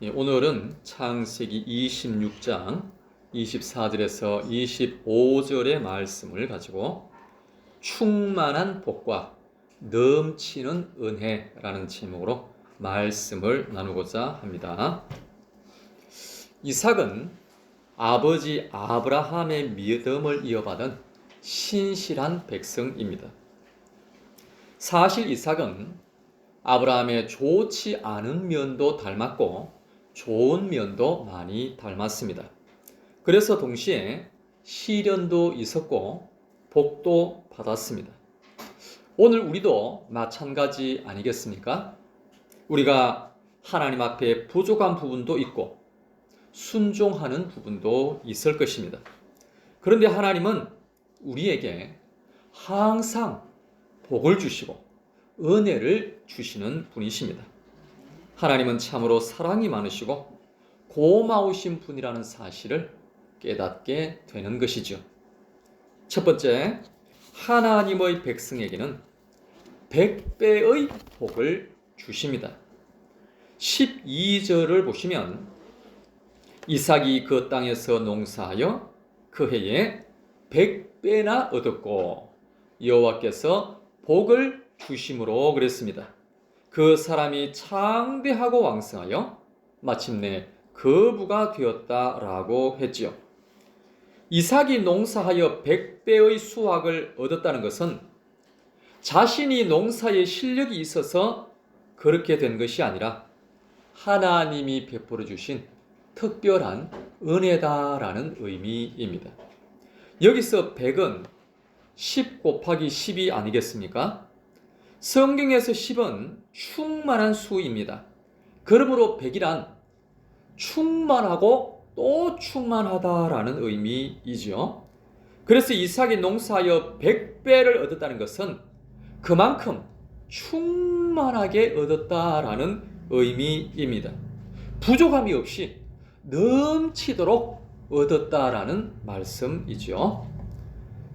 오늘은 창세기 26장 24절에서 25절의 말씀을 가지고 충만한 복과 넘치는 은혜라는 제목으로 말씀을 나누고자 합니다. 이삭은 아버지 아브라함의 믿음을 이어받은 신실한 백성입니다. 사실 이삭은 아브라함의 좋지 않은 면도 닮았고 좋은 면도 많이 닮았습니다. 그래서 동시에 시련도 있었고 복도 받았습니다. 오늘 우리도 마찬가지 아니겠습니까? 우리가 하나님 앞에 부족한 부분도 있고 순종하는 부분도 있을 것입니다. 그런데 하나님은 우리에게 항상 복을 주시고 은혜를 주시는 분이십니다. 하나님은 참으로 사랑이 많으시고 고마우신 분이라는 사실을 깨닫게 되는 것이죠. 첫 번째, 하나님의 백성에게는 100배의 복을 주십니다. 12절을 보시면 이삭이 그 땅에서 농사하여 그 해에 100배나 얻었고 여호와께서 복을 주심으로 그랬습니다. 그 사람이 창대하고 왕성하여 마침내 거부가 되었다라고 했지요. 이삭이 농사하여 100배의 수확을 얻었다는 것은 자신이 농사에 실력이 있어서 그렇게 된 것이 아니라 하나님이 베풀어 주신 특별한 은혜다라는 의미입니다. 여기서 100은 10 곱하기 10이 아니겠습니까? 성경에서 10은 충만한 수입니다. 그러므로 100이란 충만하고 또 충만하다라는 의미이죠. 그래서 이삭이 농사하여 100배를 얻었다는 것은 그만큼 충만하게 얻었다라는 의미입니다. 부족함이 없이 넘치도록 얻었다라는 말씀이죠.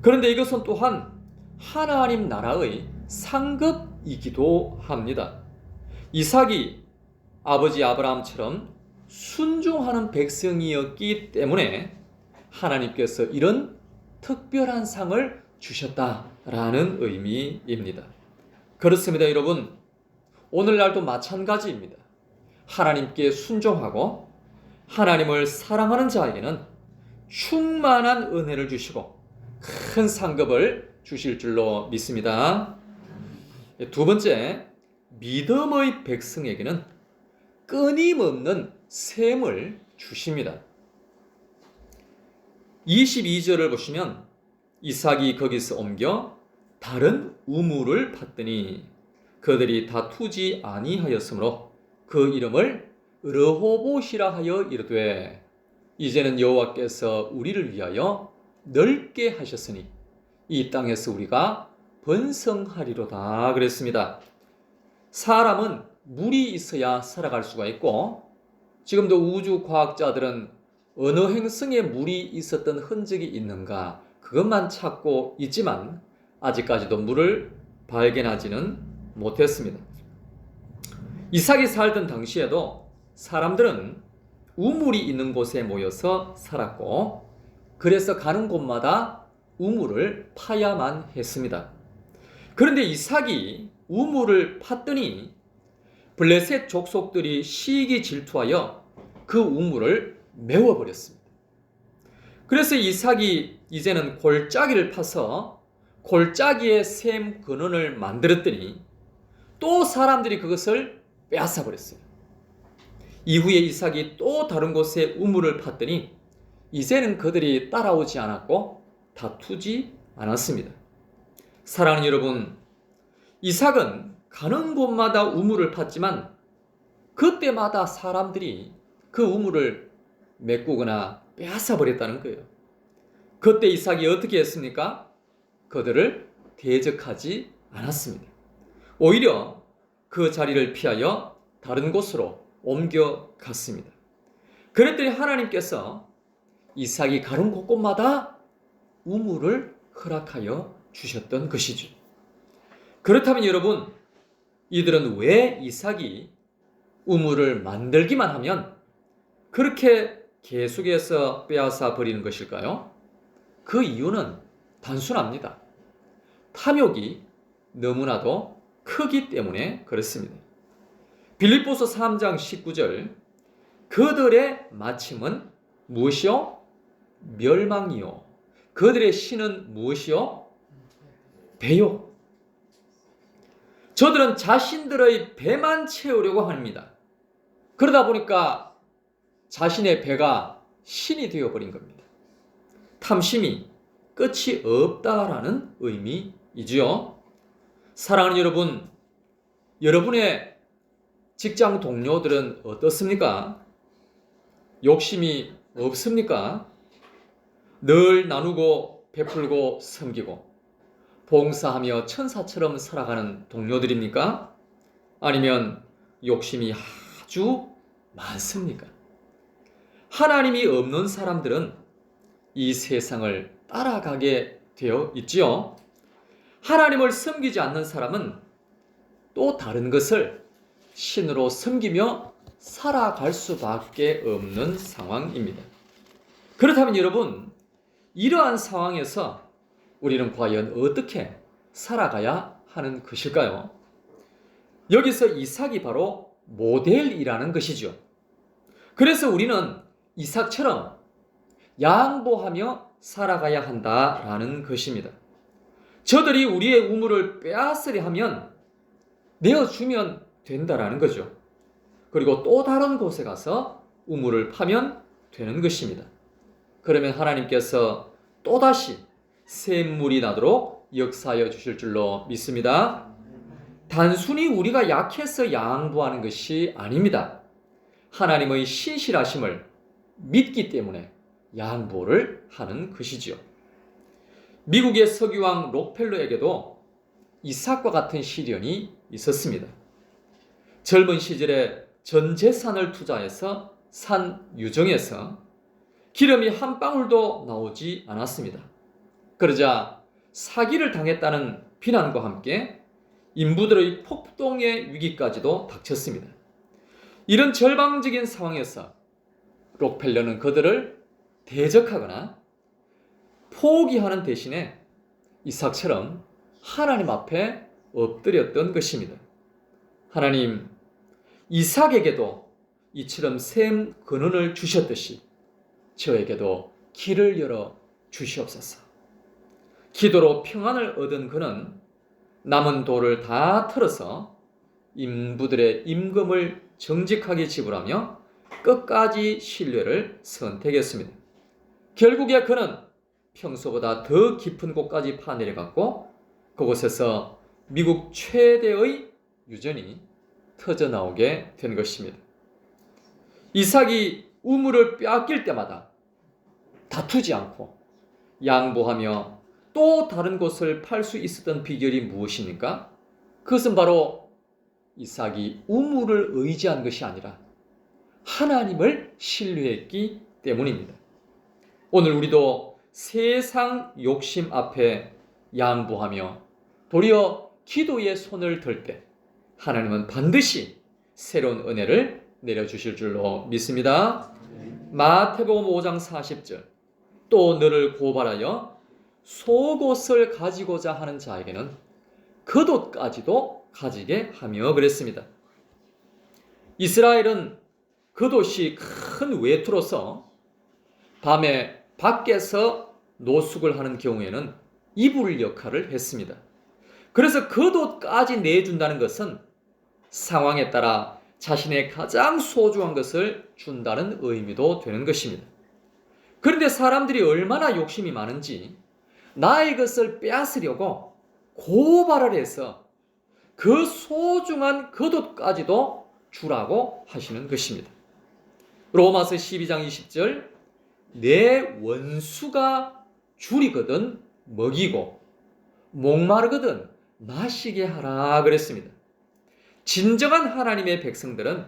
그런데 이것은 또한 하나님 나라의 상급이기도 합니다. 이삭이 아버지 아브라함처럼 순종하는 백성이었기 때문에 하나님께서 이런 특별한 상을 주셨다라는 의미입니다. 그렇습니다, 여러분. 오늘날도 마찬가지입니다. 하나님께 순종하고 하나님을 사랑하는 자에게는 충만한 은혜를 주시고 큰 상급을 주실 줄로 믿습니다. 두 번째, 믿음의 백성에게는 끊임없는 샘을 주십니다. 22절을 보시면 이삭이 거기서 옮겨 다른 우물을 팠더니 그들이 다투지 아니하였으므로 그 이름을 르호봇이라 하여 이르되 이제는 여호와께서 우리를 위하여 넓게 하셨으니 이 땅에서 우리가 번성하리로다 그랬습니다. 사람은 물이 있어야 살아갈 수가 있고 지금도 우주 과학자들은 어느 행성에 물이 있었던 흔적이 있는가 그것만 찾고 있지만 아직까지도 물을 발견하지는 못했습니다. 이삭이 살던 당시에도 사람들은 우물이 있는 곳에 모여서 살았고 그래서 가는 곳마다 우물을 파야만 했습니다. 그런데 이삭이 우물을 팠더니 블레셋 족속들이 시기 질투하여 그 우물을 메워버렸습니다. 그래서 이삭이 이제는 골짜기를 파서 골짜기에 샘 근원을 만들었더니 또 사람들이 그것을 빼앗아버렸어요. 이후에 이삭이 또 다른 곳에 우물을 팠더니 이제는 그들이 따라오지 않았고 다투지 않았습니다. 사랑하는 여러분, 이삭은 가는 곳마다 우물을 팠지만 그때마다 사람들이 그 우물을 메꾸거나 빼앗아버렸다는 거예요. 그때 이삭이 어떻게 했습니까? 그들을 대적하지 않았습니다. 오히려 그 자리를 피하여 다른 곳으로 옮겨갔습니다. 그랬더니 하나님께서 이삭이 가는 곳곳마다 우물을 허락하여 주셨던 것이죠. 그렇다면 여러분, 이들은 왜 이삭이 우물을 만들기만 하면 그렇게 계속해서 빼앗아 버리는 것일까요? 그 이유는 단순합니다. 탐욕이 너무나도 크기 때문에 그렇습니다. 빌립보서 3장 19절 그들의 마침은 무엇이요? 멸망이요. 그들의 신은 무엇이요? 배요. 저들은 자신들의 배만 채우려고 합니다. 그러다 보니까 자신의 배가 신이 되어버린 겁니다. 탐심이 끝이 없다라는 의미이지요. 사랑하는 여러분, 여러분의 직장 동료들은 어떻습니까? 욕심이 없습니까? 늘 나누고 베풀고 섬기고 봉사하며 천사처럼 살아가는 동료들입니까? 아니면 욕심이 아주 많습니까? 하나님이 없는 사람들은 이 세상을 따라가게 되어 있지요. 하나님을 섬기지 않는 사람은 또 다른 것을 신으로 섬기며 살아갈 수밖에 없는 상황입니다. 그렇다면 여러분, 이러한 상황에서 우리는 과연 어떻게 살아가야 하는 것일까요? 여기서 이삭이 바로 모델이라는 것이죠. 그래서 우리는 이삭처럼 양보하며 살아가야 한다라는 것입니다. 저들이 우리의 우물을 빼앗으려 하면 내어주면 된다라는 거죠. 그리고 또 다른 곳에 가서 우물을 파면 되는 것입니다. 그러면 하나님께서 또다시 샘물이 나도록 역사하여 주실 줄로 믿습니다. 단순히 우리가 약해서 양보하는 것이 아닙니다. 하나님의 신실하심을 믿기 때문에 양보를 하는 것이지요. 미국의 석유왕 록펠러에게도 이삭과 같은 시련이 있었습니다. 젊은 시절에 전 재산을 투자해서 산 유정에서 기름이 한 방울도 나오지 않았습니다. 그러자 사기를 당했다는 비난과 함께 인부들의 폭동의 위기까지도 닥쳤습니다. 이런 절망적인 상황에서 록펠러는 그들을 대적하거나 포기하는 대신에 이삭처럼 하나님 앞에 엎드렸던 것입니다. 하나님, 이삭에게도 이처럼 샘 근원을 주셨듯이 저에게도 길을 열어 주시옵소서. 기도로 평안을 얻은 그는 남은 돌을 다 털어서 인부들의 임금을 정직하게 지불하며 끝까지 신뢰를 선택했습니다. 결국에 그는 평소보다 더 깊은 곳까지 파내려갔고 그곳에서 미국 최대의 유전이 터져나오게 된 것입니다. 이삭이 우물을 빼앗길 때마다 다투지 않고 양보하며 또 다른 곳을 팔 수 있었던 비결이 무엇입니까? 그것은 바로 이삭이 우물을 의지한 것이 아니라 하나님을 신뢰했기 때문입니다. 오늘 우리도 세상 욕심 앞에 양보하며 도리어 기도의 손을 들 때 하나님은 반드시 새로운 은혜를 내려주실 줄로 믿습니다. 마태복음 5장 40절 또 너를 고발하여 속옷을 가지고자 하는 자에게는 겉옷까지도 가지게 하며 그랬습니다. 이스라엘은 겉옷이 큰 외투로서 밤에 밖에서 노숙을 하는 경우에는 이불 역할을 했습니다. 그래서 겉옷까지 내준다는 것은 상황에 따라 자신의 가장 소중한 것을 준다는 의미도 되는 것입니다. 그런데 사람들이 얼마나 욕심이 많은지 나의 것을 빼앗으려고 고발을 해서 그 소중한 겉옷까지도 주라고 하시는 것입니다. 로마서 12장 20절 내 원수가 줄이거든 먹이고 목마르거든 마시게 하라 그랬습니다. 진정한 하나님의 백성들은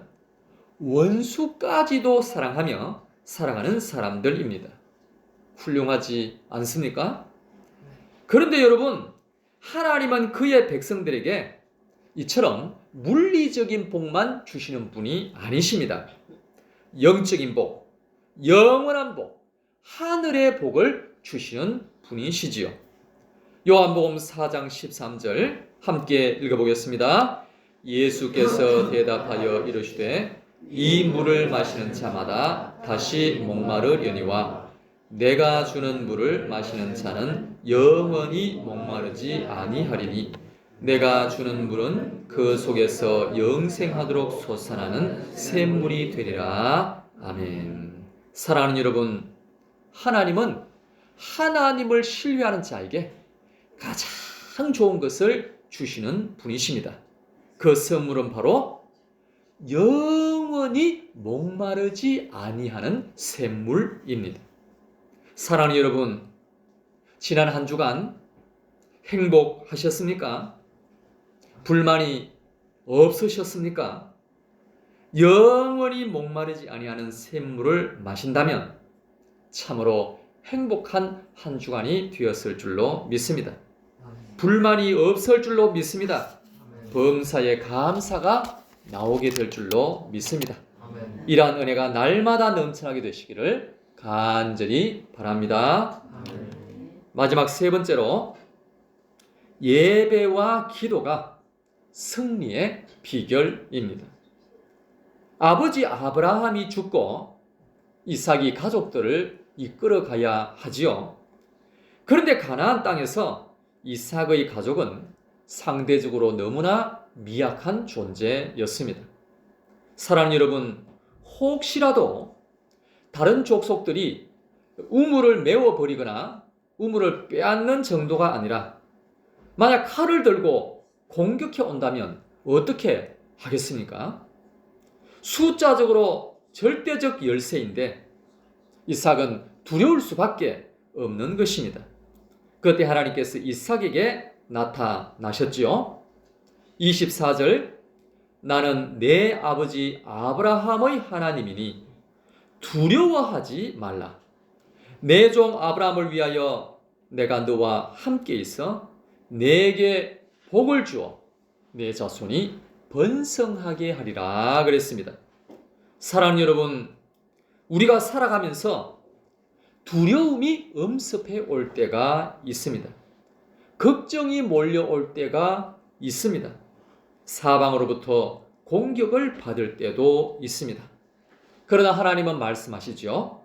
원수까지도 사랑하며 사랑하는 사람들입니다. 훌륭하지 않습니까? 그런데 여러분, 하나님은 그의 백성들에게 이처럼 물리적인 복만 주시는 분이 아니십니다. 영적인 복, 영원한 복, 하늘의 복을 주시는 분이시지요. 요한복음 4장 13절 함께 읽어보겠습니다. 예수께서 대답하여 이르시되 이 물을 마시는 자마다 다시 목마르려니와 내가 주는 물을 마시는 자는 영원히 목마르지 아니하리니 내가 주는 물은 그 속에서 영생하도록 솟아나는 샘물이 되리라. 아멘. 사랑하는 여러분, 하나님은 하나님을 신뢰하는 자에게 가장 좋은 것을 주시는 분이십니다. 그 선물은 바로 영원히 목마르지 아니하는 샘물입니다. 사랑하는 여러분, 지난 한 주간 행복하셨습니까? 불만이 없으셨습니까? 영원히 목마르지 아니하는 샘물을 마신다면 참으로 행복한 한 주간이 되었을 줄로 믿습니다. 불만이 없을 줄로 믿습니다. 범사에 감사가 나오게 될 줄로 믿습니다. 이러한 은혜가 날마다 넘쳐나게 되시기를 간절히 바랍니다. 마지막 세 번째로, 예배와 기도가 승리의 비결입니다. 아버지 아브라함이 죽고 이삭이 가족들을 이끌어가야 하지요. 그런데 가나안 땅에서 이삭의 가족은 상대적으로 너무나 미약한 존재였습니다. 사랑하는 여러분, 혹시라도 다른 족속들이 우물을 메워버리거나 우물을 빼앗는 정도가 아니라 만약 칼을 들고 공격해 온다면 어떻게 하겠습니까? 숫자적으로 절대적 열세인데 이삭은 두려울 수밖에 없는 것입니다. 그때 하나님께서 이삭에게 나타나셨지요. 24절, 나는 내 아버지 아브라함의 하나님이니 두려워하지 말라. 내 종 아브라함을 위하여 내가 너와 함께 있어 내게 복을 주어 내 자손이 번성하게 하리라 그랬습니다. 사랑하는 여러분, 우리가 살아가면서 두려움이 엄습해 올 때가 있습니다. 걱정이 몰려올 때가 있습니다. 사방으로부터 공격을 받을 때도 있습니다. 그러나 하나님은 말씀하시죠.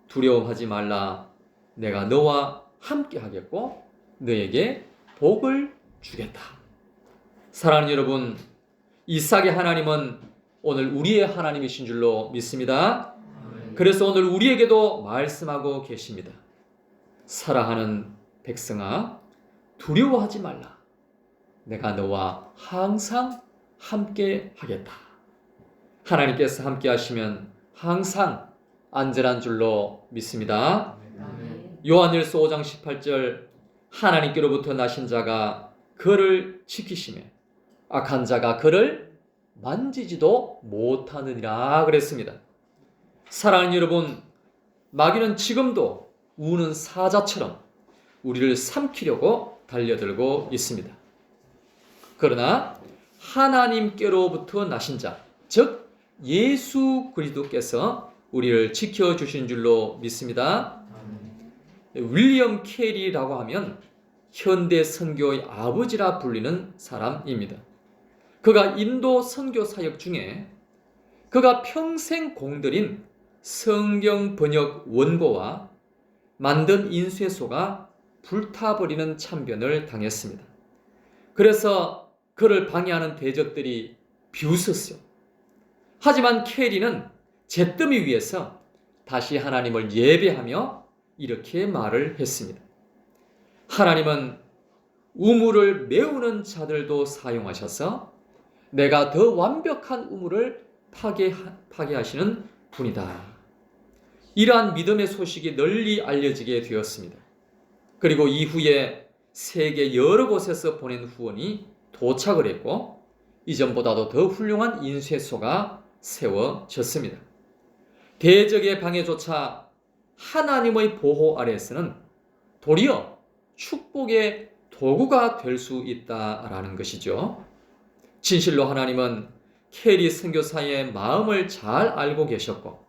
두려워하지 말라. 내가 너와 함께 하겠고 너에게 복을 주겠다. 사랑하는 여러분, 이삭의 하나님은 오늘 우리의 하나님이신 줄로 믿습니다. 그래서 오늘 우리에게도 말씀하고 계십니다. 사랑하는 백성아, 두려워하지 말라. 내가 너와 항상 함께 하겠다. 하나님께서 함께 하시면 항상 안전한 줄로 믿습니다. 요한일서 5장 18절, 하나님께로부터 나신 자가 그를 지키시매 악한 자가 그를 만지지도 못하느니라 그랬습니다. 사랑하는 여러분, 마귀는 지금도 우는 사자처럼 우리를 삼키려고 달려들고 있습니다. 그러나 하나님께로부터 나신 자, 즉 예수 그리스도께서 우리를 지켜주신 줄로 믿습니다. 윌리엄 캐리라고 하면 현대 선교의 아버지라 불리는 사람입니다. 그가 인도 선교 사역 중에 그가 평생 공들인 성경 번역 원고와 만든 인쇄소가 불타버리는 참변을 당했습니다. 그래서 그를 방해하는 대적들이 비웃었어요. 하지만 캐리는 잿더미 위에서 다시 하나님을 예배하며 이렇게 말을 했습니다. 하나님은 우물을 메우는 자들도 사용하셔서 내가 더 완벽한 우물을 파괴하시는 분이다. 이러한 믿음의 소식이 널리 알려지게 되었습니다. 그리고 이후에 세계 여러 곳에서 보낸 후원이 도착을 했고 이전보다도 더 훌륭한 인쇄소가 세워졌습니다. 대적의 방해조차 하나님의 보호 아래에서는 도리어 축복의 도구가 될 수 있다라는 것이죠. 진실로 하나님은 캐리 선교사의 마음을 잘 알고 계셨고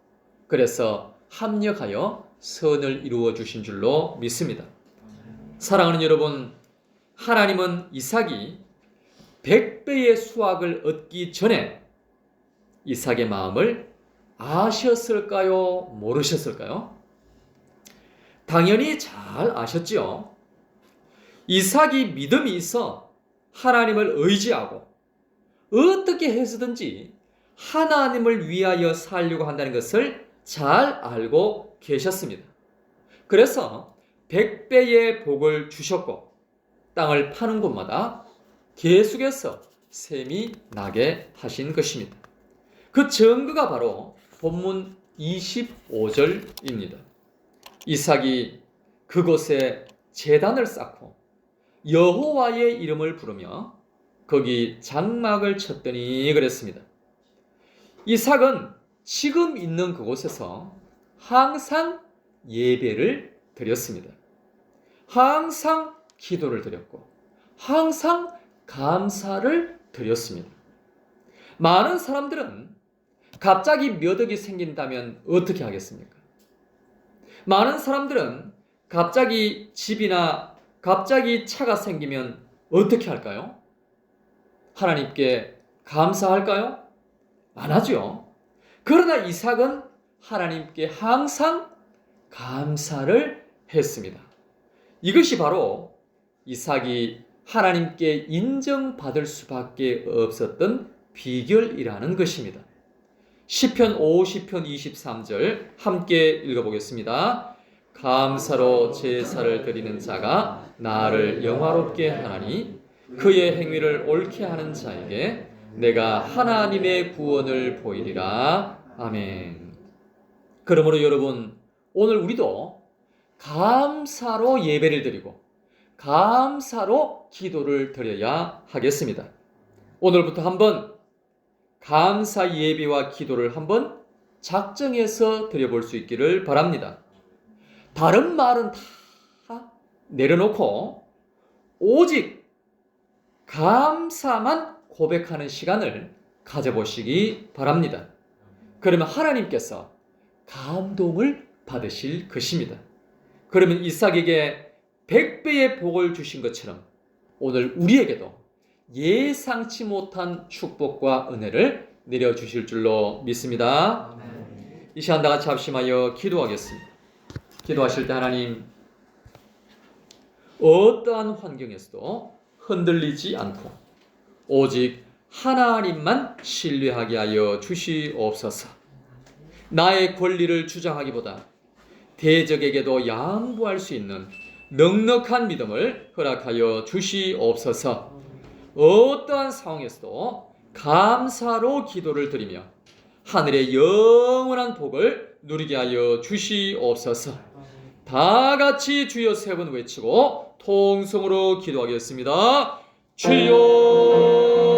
그래서 합력하여 선을 이루어 주신 줄로 믿습니다. 사랑하는 여러분, 하나님은 이삭이 100배의 수확을 얻기 전에 이삭의 마음을 아셨을까요? 모르셨을까요? 당연히 잘 아셨지요. 이삭이 믿음이 있어 하나님을 의지하고 어떻게 해서든지 하나님을 위하여 살려고 한다는 것을 잘 알고 계셨습니다. 그래서 100배의 복을 주셨고 땅을 파는 곳마다 계속해서 샘이 나게 하신 것입니다. 그 증거가 바로 본문 25절입니다. 이삭이 그곳에 제단을 쌓고 여호와의 이름을 부르며 거기 장막을 쳤더니 그랬습니다. 이삭은 지금 있는 그곳에서 항상 예배를 드렸습니다. 항상 기도를 드렸고 항상 감사를 드렸습니다. 많은 사람들은 갑자기 몇 억이 생긴다면 어떻게 하겠습니까? 많은 사람들은 갑자기 집이나 갑자기 차가 생기면 어떻게 할까요? 하나님께 감사할까요? 안 하죠. 그러나 이삭은 하나님께 항상 감사를 했습니다. 이것이 바로 이삭이 하나님께 인정받을 수밖에 없었던 비결이라는 것입니다. 시편 50편 23절 함께 읽어보겠습니다. 감사로 제사를 드리는 자가 나를 영화롭게 하나니 그의 행위를 옳게 하는 자에게 내가 하나님의 구원을 보이리라. 아멘. 그러므로 여러분, 오늘 우리도 감사로 예배를 드리고 감사로 기도를 드려야 하겠습니다. 오늘부터 한번 감사 예배와 기도를 한번 작정해서 드려볼 수 있기를 바랍니다. 다른 말은 다 내려놓고 오직 감사만 고백하는 시간을 가져보시기 바랍니다. 그러면 하나님께서 감동을 받으실 것입니다. 그러면 이삭에게 100배의 복을 주신 것처럼 오늘 우리에게도 예상치 못한 축복과 은혜를 내려주실 줄로 믿습니다. 이 시간 다 같이 합심하여 기도하겠습니다. 기도하실 때 하나님, 어떠한 환경에서도 흔들리지 않고 오직 하나님만 신뢰하게 하여 주시옵소서. 나의 권리를 주장하기보다 대적에게도 양보할 수 있는 넉넉한 믿음을 허락하여 주시옵소서. 어떠한 상황에서도 감사로 기도를 드리며 하늘의 영원한 복을 누리게 하여 주시옵소서. 다 같이 주여 세 번 외치고 통성으로 기도하겠습니다. 주여